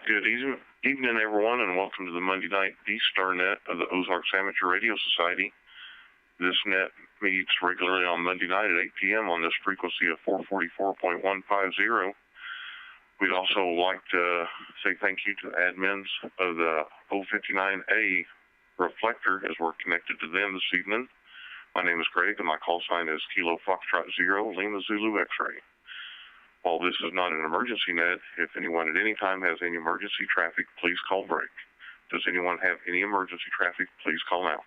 Good evening, everyone, and welcome to the Monday Night D-star net of the Ozarks Amateur Radio Society. This net meets regularly on Monday night at 8 p.m. on this frequency of 444.150. We'd also like to say thank you to admins of the 059A reflector as we're connected to them this evening. My name is Greg, and my call sign is Kilo Foxtrot 0 Lima Zulu X-ray. While this is not an emergency net, if anyone at any time has any emergency traffic, please call break. Does anyone have any emergency traffic? Please call now.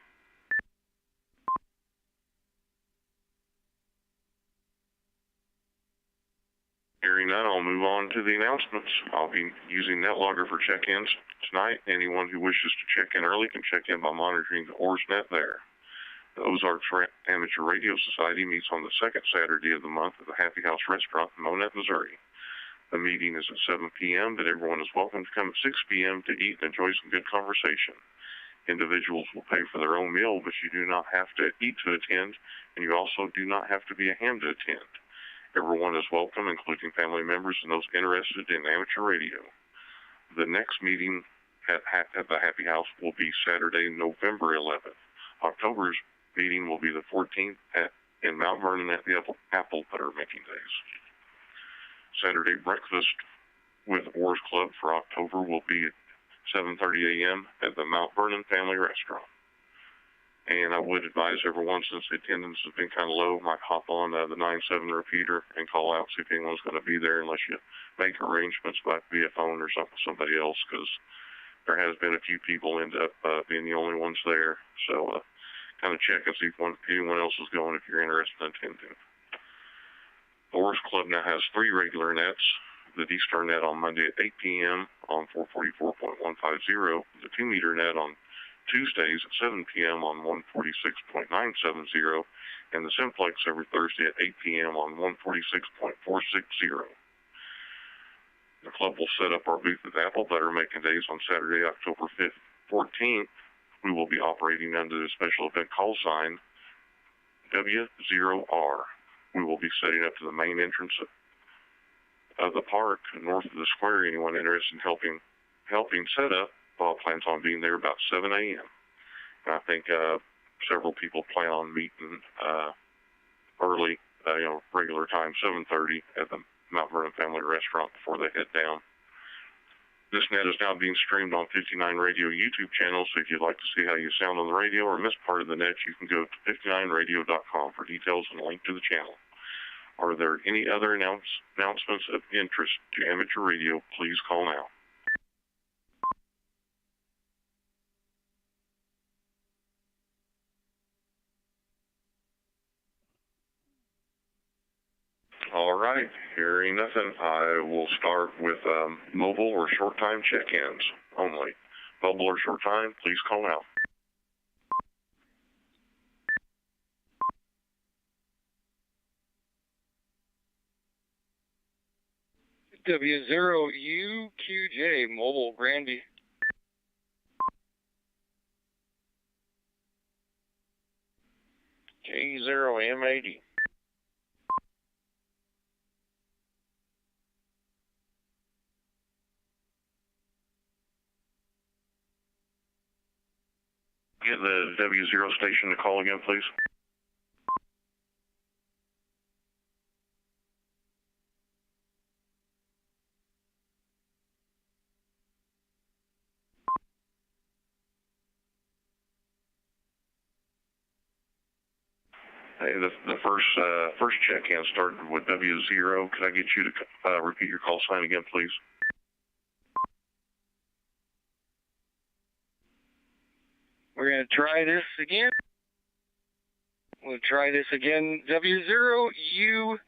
Hearing none, I'll move on to the announcements. I'll be using NetLogger for check-ins tonight. Anyone who wishes to check in early can check in by monitoring the OARS net there. The Ozarks Amateur Radio Society meets on the second Saturday of the month at the Happy House Restaurant in Monette, Missouri. The meeting is at 7 p.m., but everyone is welcome to come at 6 p.m. to eat and enjoy some good conversation. Individuals will pay for their own meal, but you do not have to eat to attend, and you also do not have to be a ham to attend. Everyone is welcome, including family members and those interested in amateur radio. The next meeting at the Happy House will be Saturday, November 11th. October's meeting will be the 14th in Mount Vernon at the apple butter making days. Saturday breakfast with OARS Club for October will be at 7:30 a.m. at the Mount Vernon Family Restaurant. And I would advise everyone, since the attendance has been kind of low, might hop on the 97 repeater and call out, see if anyone's going to be there, unless you make arrangements via phone or something with somebody else, because there has been a few people end up being the only ones there. So kind of check and see if anyone else is going if you're interested in attending. The OARS Club now has 3 regular nets. The D-star net on Monday at 8 p.m. on 444.150, the 2-meter net on Tuesdays at 7 p.m. on 146.970, and the Simplex every Thursday at 8 p.m. on 146.460. The club will set up our booth at Apple Butter Making Days on Saturday, October 14th. We will be operating under the special event call sign W0R. We will be setting up to the main entrance of the park north of the square. Anyone interested in helping set up, Bob plans on being there about 7 a.m. And I think several people plan on meeting early, regular time, 7:30 at the Mount Vernon Family Restaurant before they head down. This net is now being streamed on 59 Radio YouTube channel, so if you'd like to see how you sound on the radio or miss part of the net, you can go to 59radio.com for details and a link to the channel. Are there any other announcements of interest to amateur radio? Please call now. All right, hearing nothing, I will start with mobile or short-time check-ins only. Mobile or short-time, please call now. W0UQJ, mobile, Granby. K0M80. Get the W0 station to call again, please. Hey, the first check-in started with W0. Could I get you to repeat your call sign again, please? We're going to try this again. We'll try this again. W0UQJ.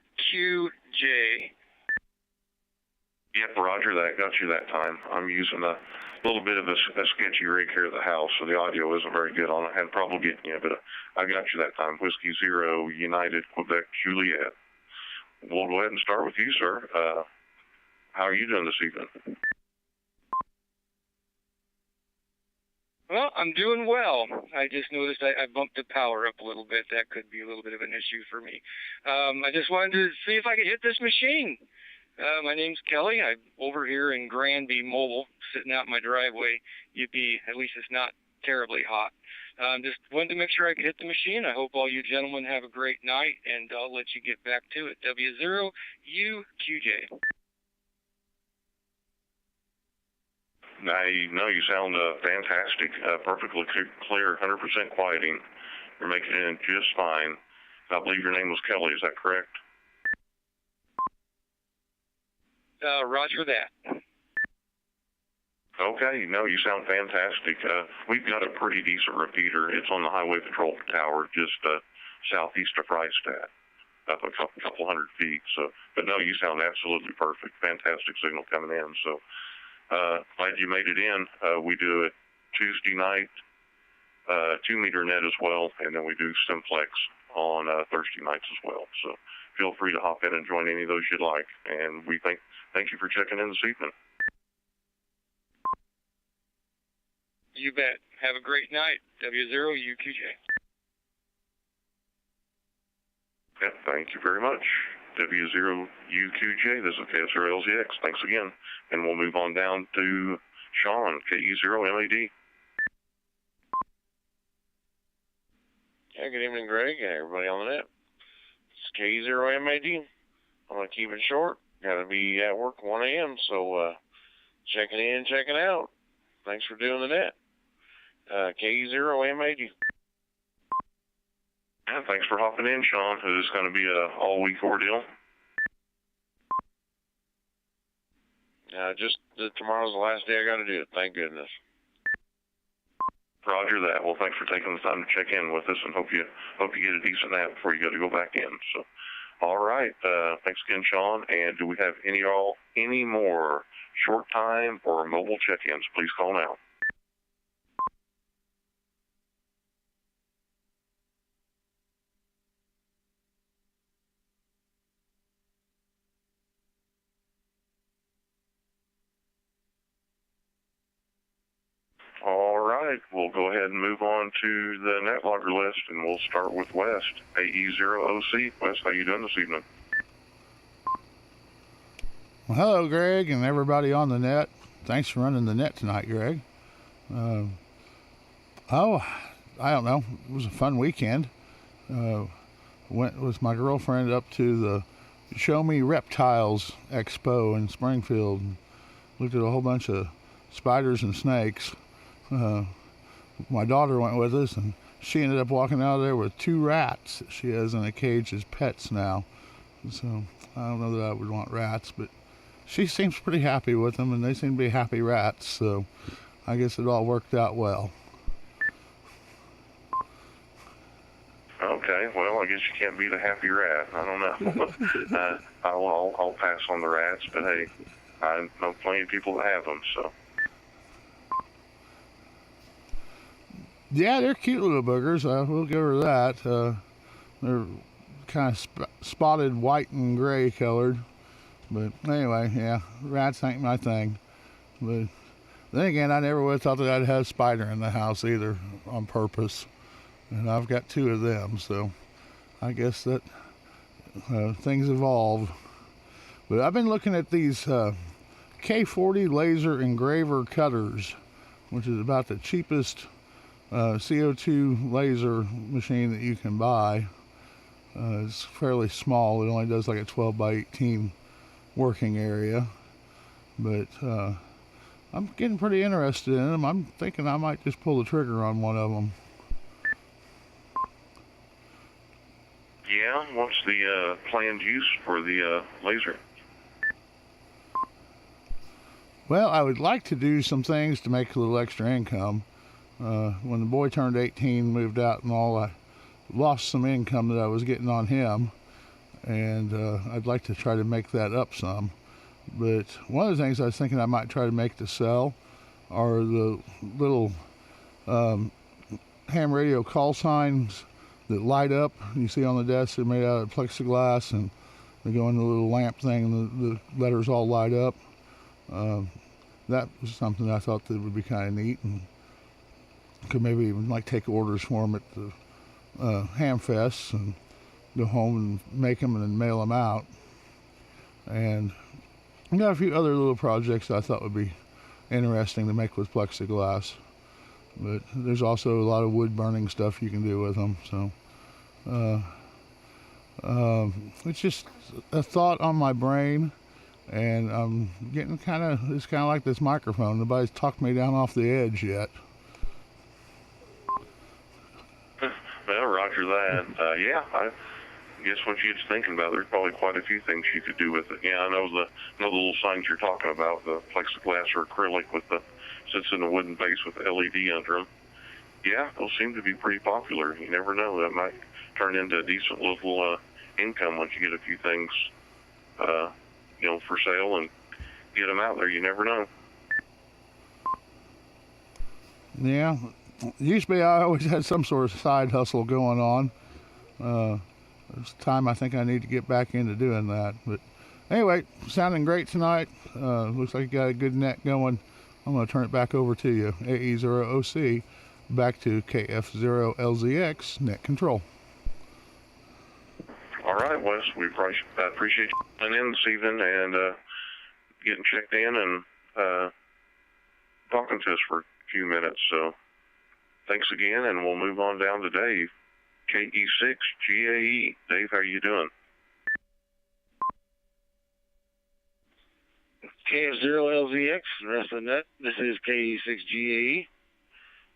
Yep, roger that. Got you that time. I'm using a little bit of a sketchy rig here at the house, so the audio isn't very good on it. I had trouble getting you, but I got you that time. Whiskey 0, United, Quebec, Juliet. We'll go ahead and start with you, sir. How are you doing this evening? Well, I'm doing well. I just noticed I bumped the power up a little bit. That could be a little bit of an issue for me. I just wanted to see if I could hit this machine. My name's Kelly. I'm over here in Granby Mobile, sitting out in my driveway. At least it's not terribly hot. Just wanted to make sure I could hit the machine. I hope all you gentlemen have a great night, and I'll let you get back to it. W0UQJ. No, you sound fantastic. Perfectly clear, 100% quieting. You're making it in just fine. I believe your name was Kelly, is that correct? Roger that. Okay, no, you sound fantastic. We've got a pretty decent repeater. It's on the Highway Patrol Tower, just southeast of Freistadt, up a couple hundred feet. So, but no, you sound absolutely perfect. Fantastic signal coming in. So, glad you made it in. We do it Tuesday night, 2-meter net as well, and then we do simplex on Thursday nights as well. So, feel free to hop in and join any of those you'd like. And we thank you for checking in this evening. You bet. Have a great night. W0UQJ. Yeah, thank you very much. W0UQJ, this is KF0LZX. Thanks again. And we'll move on down to Sean, KE0MAD. Yeah, good evening, Greg, and everybody on the net. It's KE0MAD. I'm going to keep it short. Got to be at work 1 a.m., so checking in, checking out. Thanks for doing the net. KE0MAD. Yeah, thanks for hopping in, Sean. It is going to be a all-week ordeal. Just tomorrow's the last day I got to do it. Thank goodness. Roger that. Well, thanks for taking the time to check in with us, and hope you get a decent nap before you got to go back in. So, all right. Thanks again, Sean. And do we have any more short time or mobile check-ins? Please call now. All right, we'll go ahead and move on to the net logger list, and we'll start with West, AE0OC. West, how you doing this evening? Well, hello, Greg, and everybody on the net. Thanks for running the net tonight, Greg. I don't know. It was a fun weekend. Went with my girlfriend up to the Show Me Reptiles Expo in Springfield and looked at a whole bunch of spiders and snakes. My daughter went with us, and she ended up walking out of there with 2 rats that she has in a cage as pets now. So I don't know that I would want rats, but she seems pretty happy with them, and they seem to be happy rats. So I guess it all worked out well. Okay, well, I guess you can't be the happy rat. I don't know. I'll pass on the rats, but hey, I know plenty of people that have them, so. Yeah, they're cute little boogers. We'll give her that. They're kind of spotted white and gray colored. But anyway, yeah, rats ain't my thing. But then again, I never would have thought that I'd have a spider in the house either on purpose. And I've got 2 of them, so I guess that things evolve. But I've been looking at these K40 laser engraver cutters, which is about the cheapest CO2 laser machine that you can buy. It's fairly small. It only does like a 12 by 18 working area. But I'm getting pretty interested in them. I'm thinking I might just pull the trigger on one of them. Yeah, what's the planned use for the laser? Well, I would like to do some things to make a little extra income. When the boy turned 18, moved out and all, I lost some income that I was getting on him, and I'd like to try to make that up some. But one of the things I was thinking I might try to make to sell are the little ham radio call signs that light up. You see on the desk, they're made out of plexiglass, and they go in the little lamp thing, and the letters all light up. That was something I thought that would be kind of neat, and could maybe even like take orders for them at the ham fests and go home and make them and then mail them out. And I got a few other little projects that I thought would be interesting to make with plexiglass. But there's also a lot of wood burning stuff you can do with them. So it's just a thought on my brain, and I'm getting it's kind of like this microphone. Nobody's talked me down off the edge yet. Well, roger that. Yeah, I guess what you're thinking about, there's probably quite a few things you could do with it. Yeah, I know the little signs you're talking about, the plexiglass or acrylic with the sits in a wooden base with LED under them. Yeah, those seem to be pretty popular. You never know, that might turn into a decent little income once you get a few things, for sale and get them out there. You never know. Yeah, used to be I always had some sort of side hustle going on. It's time I think I need to get back into doing that. But anyway, sounding great tonight. Looks like you got a good net going. I'm going to turn it back over to you. AE0OC, back to KF0LZX, net control. All right, Wes, I appreciate you coming in this evening and getting checked in and talking to us for a few minutes. So thanks again, and we'll move on down to Dave. KE6GAE. Dave, how are you doing? KF0LZX, the rest of the net. This is KE6GAE.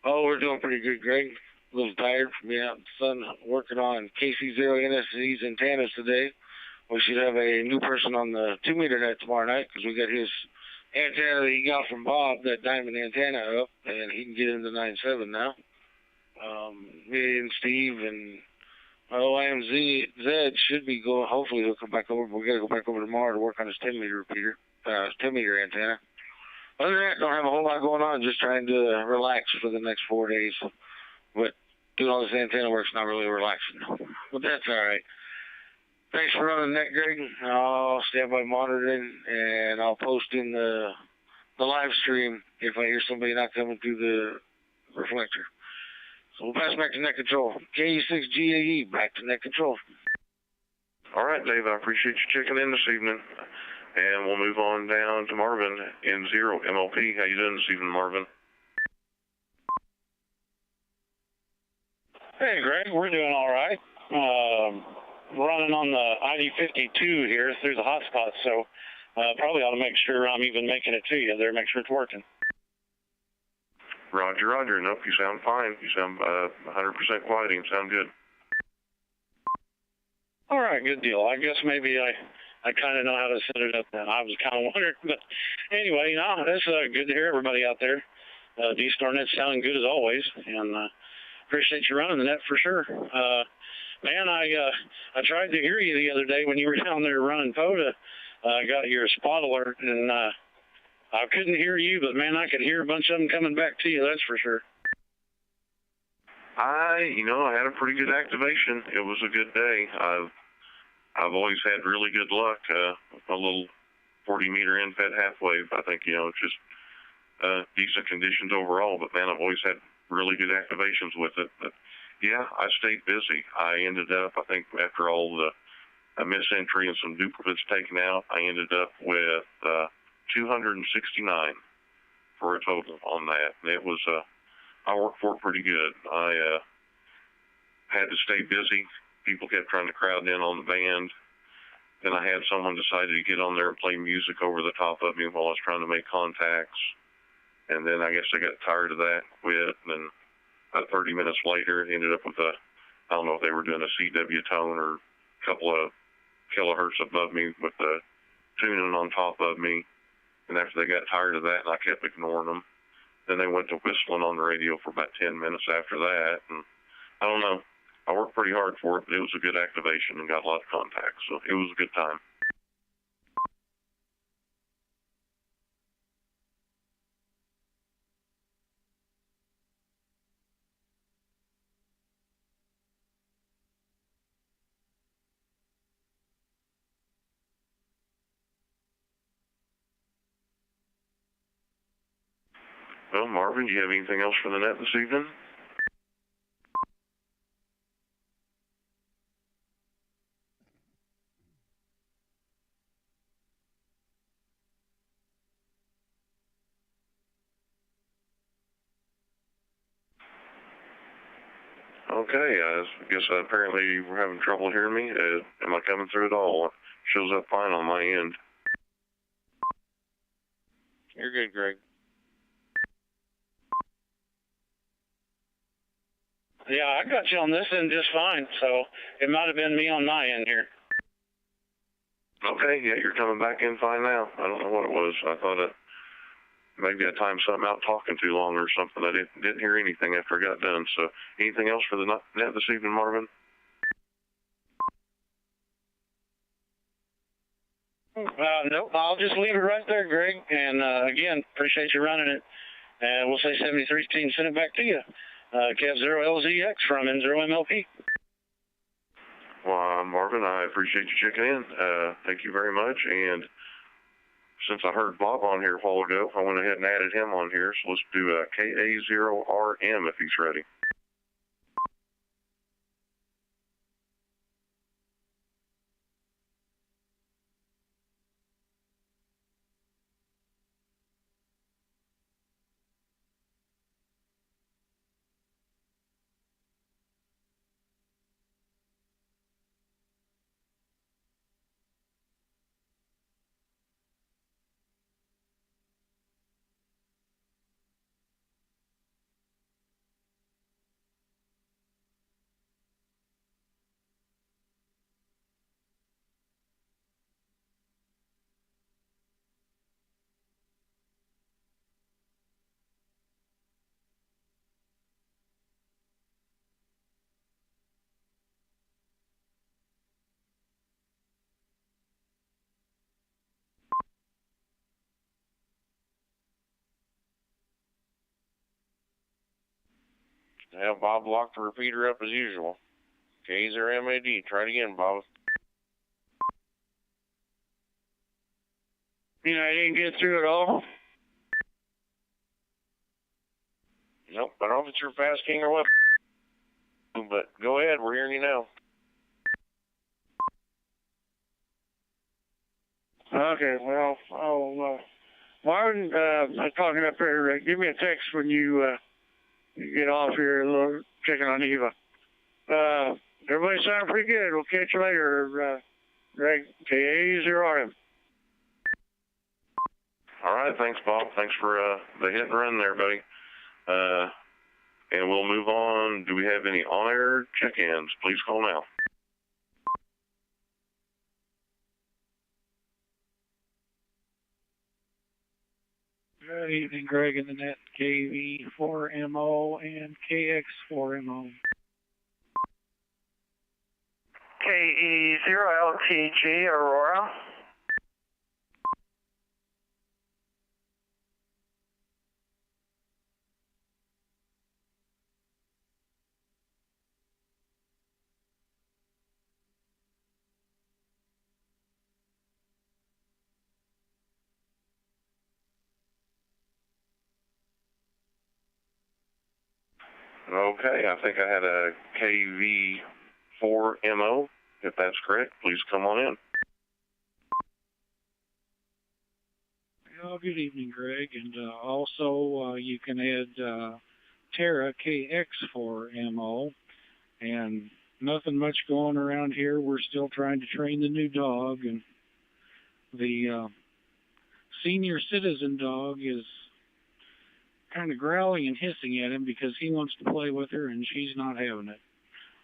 Oh, we're doing pretty good, Greg. A little tired from being out in the sun working on KC0NSC's antennas today. We should have a new person on the 2-meter net tomorrow night because we got his antenna that he got from Bob, that diamond antenna up, and he can get into 9.7 now. Me and Steve and OARS should be going. Hopefully he'll come back over. But we got to go back over tomorrow to work on his 10-meter repeater, 10-meter antenna. Other than that, don't have a whole lot going on. Just trying to relax for the next 4 days. But doing all this antenna work's not really relaxing. But that's all right. Thanks for running the net, Greg. I'll stand by monitoring, and I'll post in the live stream if I hear somebody not coming through the reflector. So we'll pass back to net control. KE6GAE, back to net control. All right, Dave, I appreciate you checking in this evening. And we'll move on down to Marvin in 0 MLP. How you doing this evening, Marvin? Hey, Greg, we're doing all right. Running on the ID52 here through the hotspot, so probably ought to make sure I'm even making it to you there, make sure it's working. Roger, roger. Nope, you sound fine. You sound 100% quiet. You sound good. All right, good deal. I guess maybe I kind of know how to set it up then. I was kind of wondering, but anyway, no, it's good to hear everybody out there. D-star net's sounding good as always, and appreciate you running the net for sure. Man, I tried to hear you the other day when you were down there running POTA. I got your spot alert, and I couldn't hear you, but man, I could hear a bunch of them coming back to you, that's for sure. I had a pretty good activation. It was a good day. I've always had really good luck. A little 40-meter end-fed half wave. I think, just decent conditions overall. But man, I've always had really good activations with it. But yeah, I stayed busy. I ended up, I think, after all the misentry and some duplicates taken out, I ended up with 269 for a total on that. And it was, I worked for it pretty good. I had to stay busy. People kept trying to crowd in on the band. Then I had someone decided to get on there and play music over the top of me while I was trying to make contacts. And then I guess I got tired of that, quit. And then about 30 minutes later, ended up with I don't know if they were doing a CW tone or a couple of kilohertz above me with the tuning on top of me. And after they got tired of that, and I kept ignoring them, then they went to whistling on the radio for about 10 minutes after that. And I don't know. I worked pretty hard for it, but it was a good activation and got a lot of contacts. So it was a good time. Well, Marvin, do you have anything else for the net this evening? Okay, I guess apparently we're having trouble hearing me. Am I coming through at all? Shows up fine on my end. You're good, Greg. Yeah, I got you on this end just fine, so it might have been me on my end here. Okay, yeah, you're coming back in fine now. I don't know what it was. I thought maybe I timed something out talking too long or something. I didn't hear anything after I got done. So anything else for the net this evening, Marvin? Nope, I'll just leave it right there, Greg. And again, appreciate you running it. And we'll say 7316, send it back to you. KF0LZX from N0MLP. Well, Marvin, I appreciate you checking in. Thank you very much. And since I heard Bob on here a while ago, I went ahead and added him on here. So let's do a KA0RM if he's ready. Yeah, Bob locked the repeater up as usual. KA0MAD. Try it again, Bob. You know, I didn't get through it all. Nope, I don't know if it's your fast king or what, but go ahead, we're hearing you now. Okay, well, I'll, Marvin, I'm talking up here. Give me a text when you get off here, checking on Eva. Everybody sound pretty good. We'll catch you later, Greg. KA0RM. All right, thanks, Bob. Thanks for the hit and run there, buddy. And we'll move on. Do we have any on-air check-ins? Please call now. Good evening, Greg in the net, KV4MO and KX4MO. KE0LTG, Aurora. Okay, I think I had a KV4MO. If that's correct, please come on in. Well, good evening, Greg, and also you can add Tara KX4MO, and nothing much going around here. We're still trying to train the new dog, and the senior citizen dog is kind of growling and hissing at him because he wants to play with her and she's not having it.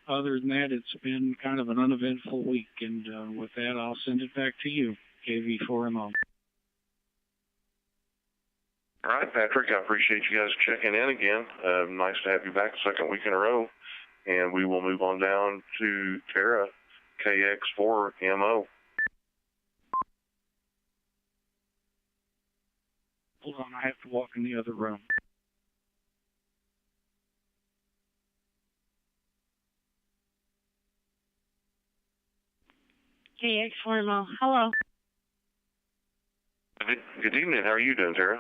Other than that, it's been kind of an uneventful week, and with that, I'll send it back to you, KV4MO. All right, Patrick, I appreciate you guys checking in again. Nice to have you back second week in a row. And we will move on down to Tara, KX4MO. Hold on, I have to walk in the other room. KX4MO, hello. Good evening. How are you doing, Tara?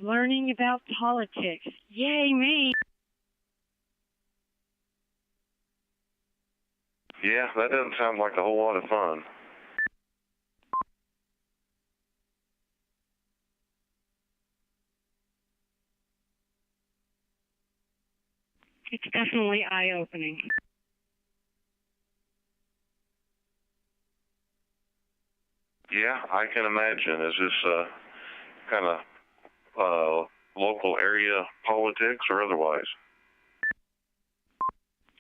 Learning about politics. Yay, me. Yeah, that doesn't sound like a whole lot of fun. definitely eye-opening. Yeah, I can imagine. Is this kind of local area politics or otherwise?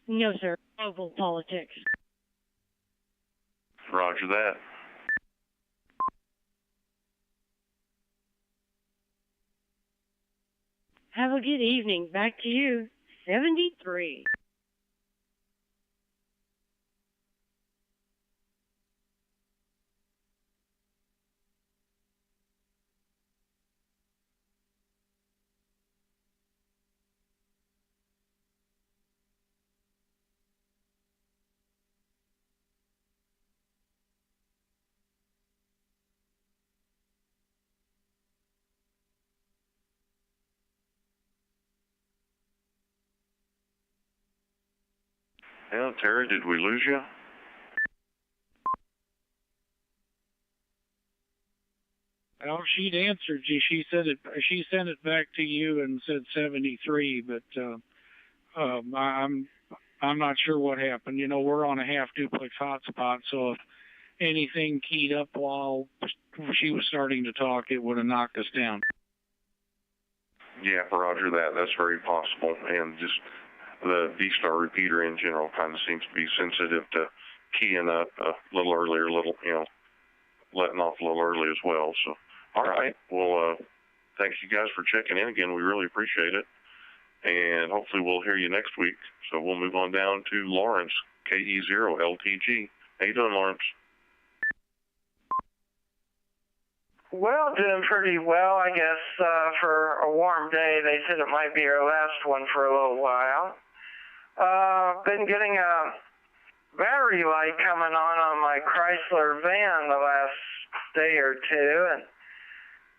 No, sir. Global politics. Roger that. Have a good evening. Back to you. 73. Yeah, Terry, did we lose you? Well, she'd answered you. She said it. She sent it back to you and said 73, but I'm not sure what happened. You know, we're on a half duplex hotspot, so if anything keyed up while she was starting to talk, it would have knocked us down. Yeah, Roger that. That's very possible. And just the D-star repeater in general kind of seems to be sensitive to keying up a little earlier, letting off a little early as well. So, all right. Well, thanks you guys for checking in again. We really appreciate it. And hopefully we'll hear you next week. So we'll move on down to Lawrence, KE0LZX. How you doing, Lawrence? Well, doing pretty well, I guess, for a warm day. They said it might be our last one for a little while. Been getting a battery light coming on my Chrysler van the last day or two, and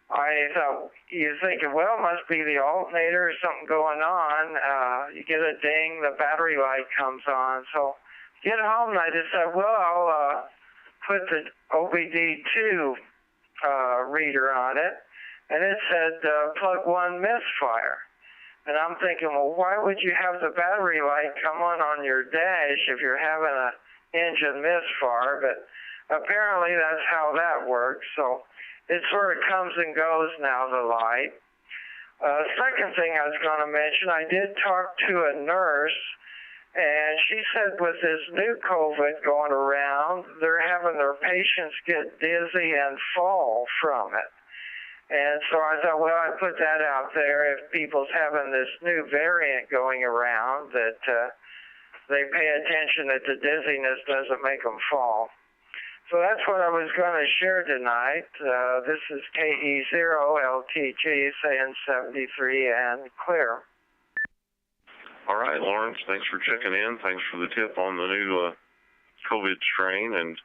I thought, you're thinking, well, it must be the alternator or something going on. You get a ding, the battery light comes on. So get home, and I just said, well, I'll put the OBD2 reader on it, and it said plug 1 misfire. And I'm thinking, well, why would you have the battery light come on your dash if you're having a engine misfire? But apparently that's how that works. So it sort of comes and goes now, the light. Second thing I was going to mention, I did talk to a nurse, and she said with this new COVID going around, they're having their patients get dizzy and fall from it. And so I thought, well, I'd put that out there if people's having this new variant going around, that they pay attention that the dizziness doesn't make them fall. So that's what I was going to share tonight. This is KE0LZX saying 73 and clear. All right, Lawrence, thanks for checking in. Thanks for the tip on the new COVID strain. And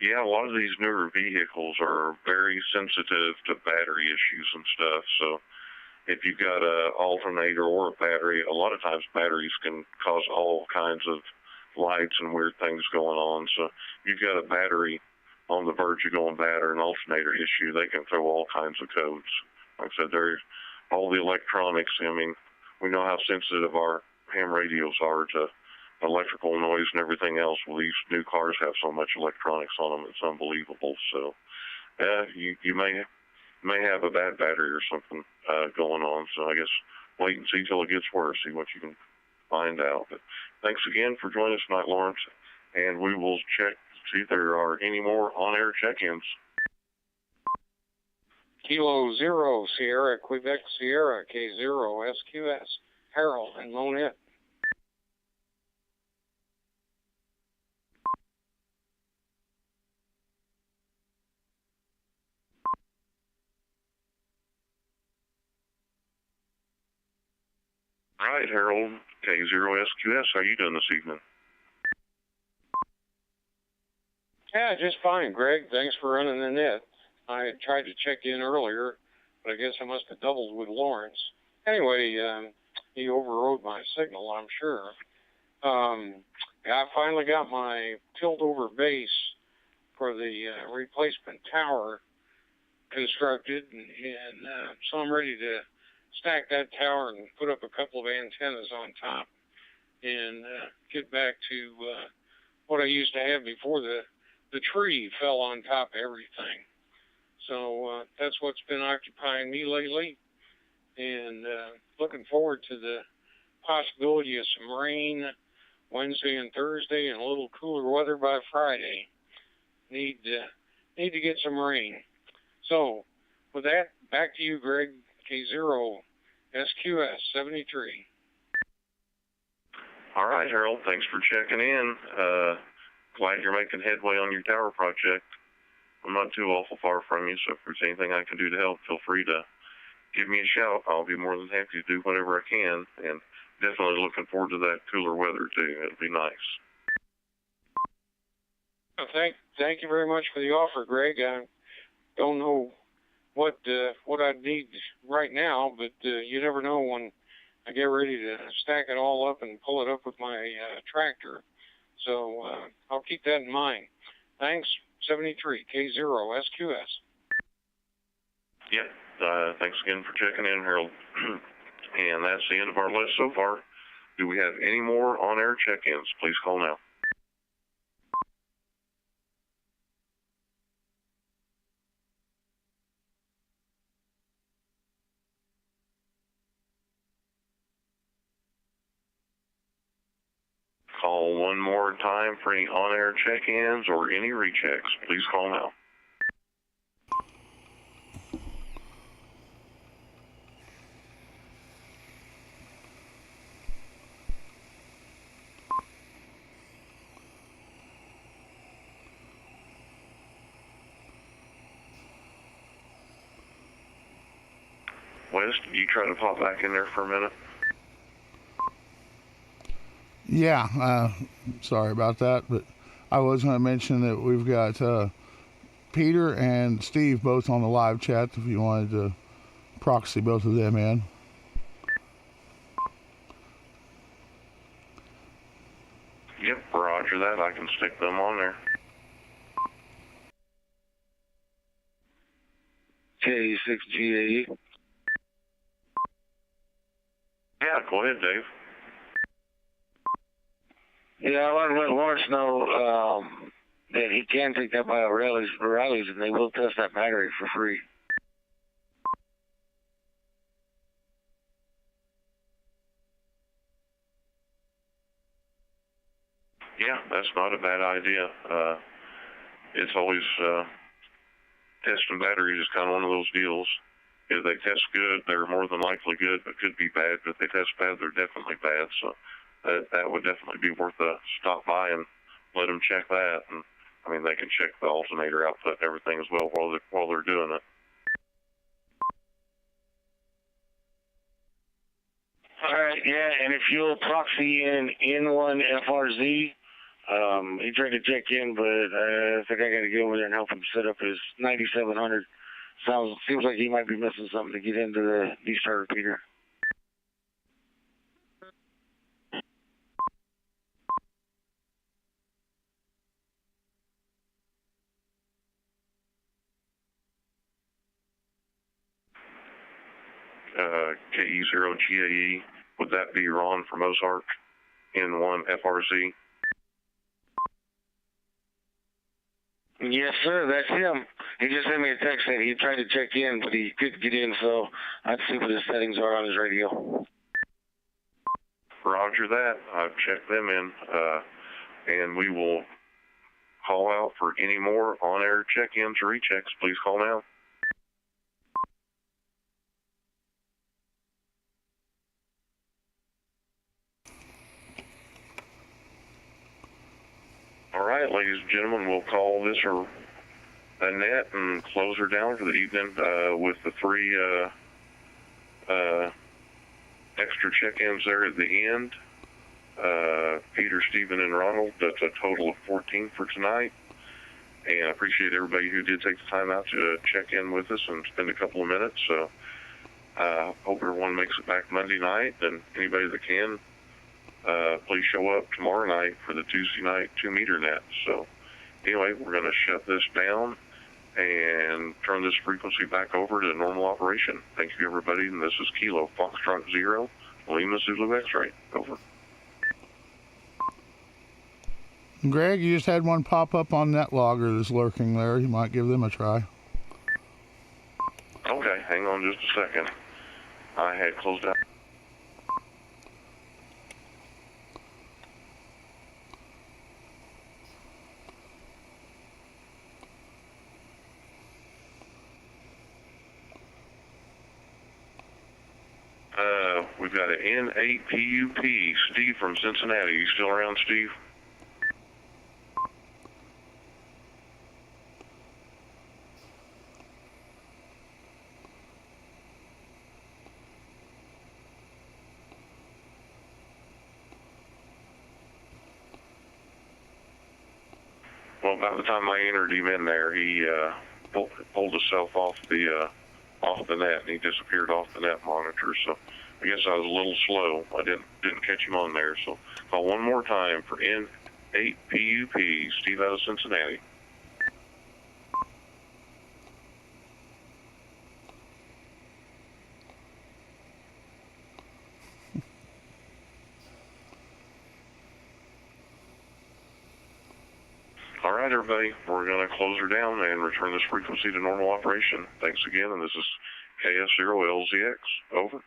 yeah, a lot of these newer vehicles are very sensitive to battery issues and stuff. So if you've got an alternator or a battery, a lot of times batteries can cause all kinds of lights and weird things going on. So if you've got a battery on the verge of going bad or an alternator issue, they can throw all kinds of codes. Like I said, there's all the electronics. I mean, we know how sensitive our ham radios are to electrical noise and everything else. Well, these new cars have so much electronics on them, it's unbelievable. So you may have a bad battery or something going on. So I guess wait and see till it gets worse, see what you can find out. But thanks again for joining us tonight, Lawrence, and we will check to see if there are any more on-air check-ins. Kilo 0 Sierra, Quebec Sierra, K0SQS, Harold and Monette. All right, Harold, K0SQS, how are you doing this evening? Yeah, just fine, Greg. Thanks for running the net. I tried to check in earlier, but I guess I must have doubled with Lawrence. Anyway, he overrode my signal, I'm sure. I finally got my tilt-over base for the replacement tower constructed, and so I'm ready to stack that tower and put up a couple of antennas on top. and get back to what I used to have before the tree fell on top of everything. So that's what's been occupying me lately, and looking forward to the possibility of some rain Wednesday and Thursday and a little cooler weather by Friday. Need to get some rain. So with that, back to you, Greg. K0SQS 73. All right, Harold, thanks for checking in. Glad you're making headway on your tower project. I'm not too awful far from you, so if there's anything I can do to help, feel free to give me a shout. I'll be more than happy to do whatever I can, and definitely looking forward to that cooler weather, too. It'll be nice. Well, thank you very much for the offer, Greg. I don't know what I need right now, but you never know when I get ready to stack it all up and pull it up with my tractor. So I'll keep that in mind. Thanks, 73, K0SQS. Yep, thanks again for checking in, Harold. And that's the end of our list so far. Do we have any more on-air check-ins? Please call now. Call one more time for any on-air check-ins or any rechecks. Please call now. Wes, did you try to pop back in there for a minute? Yeah, sorry about that, but I was going to mention that we've got Peter and Steve both on the live chat if you wanted to proxy both of them in. Yep, roger that. I can stick them on there. K6GAE. Yeah, go ahead, Dave. Yeah, I want to let Lawrence know that he can take that by O'Reilly's, and they will test that battery for free. Yeah, that's not a bad idea. It's always testing batteries is kind of one of those deals. If they test good, they're more than likely good, but could be bad. But if they test bad, they're definitely bad. So that would definitely be worth a stop by and let them check that. And I mean, they can check the alternator output and everything as well while they're doing it. All right, yeah, and if you'll proxy in N1 FRZ, he tried to check in, but I think I got to get over there and help him set up his 9700. Seems like he might be missing something to get into the D-star repeater. KE0GAE, would that be Ron from Ozark, N1 FRZ? Yes, sir, that's him. He just sent me a text saying he tried to check in, but he couldn't get in, so I'd see what his settings are on his radio. Roger that. I've checked them in, and we will call out for any more on-air check-ins or rechecks. Please call now. All right, ladies and gentlemen, we'll call this a net and close her down for the evening with the three extra check-ins there at the end. Peter, Stephen, and Ronald. That's a total of 14 for tonight. And I appreciate everybody who did take the time out to check in with us and spend a couple of minutes. So hope everyone makes it back Monday night. And anybody that can, please show up tomorrow night for the Tuesday night 2-meter net. So anyway, we're going to shut this down and turn this frequency back over to normal operation. Thank you, everybody. And this is Kilo Foxtrot 0, Lima Zulu X-ray. Over. Greg, you just had one pop up on NetLogger that's lurking there. You might give them a try. Okay, hang on just a second. I had closed out. We've got an N8PUP, Steve from Cincinnati. You still around, Steve? Well, by the time I entered him in there, he pulled himself off the net, and he disappeared off the net monitor. So I guess I was a little slow. I didn't catch him on there. So call one more time for N8PUP, Steve out of Cincinnati. All right, everybody, we're going to close her down and return this frequency to normal operation. Thanks again, and this is KF0LZX. Over.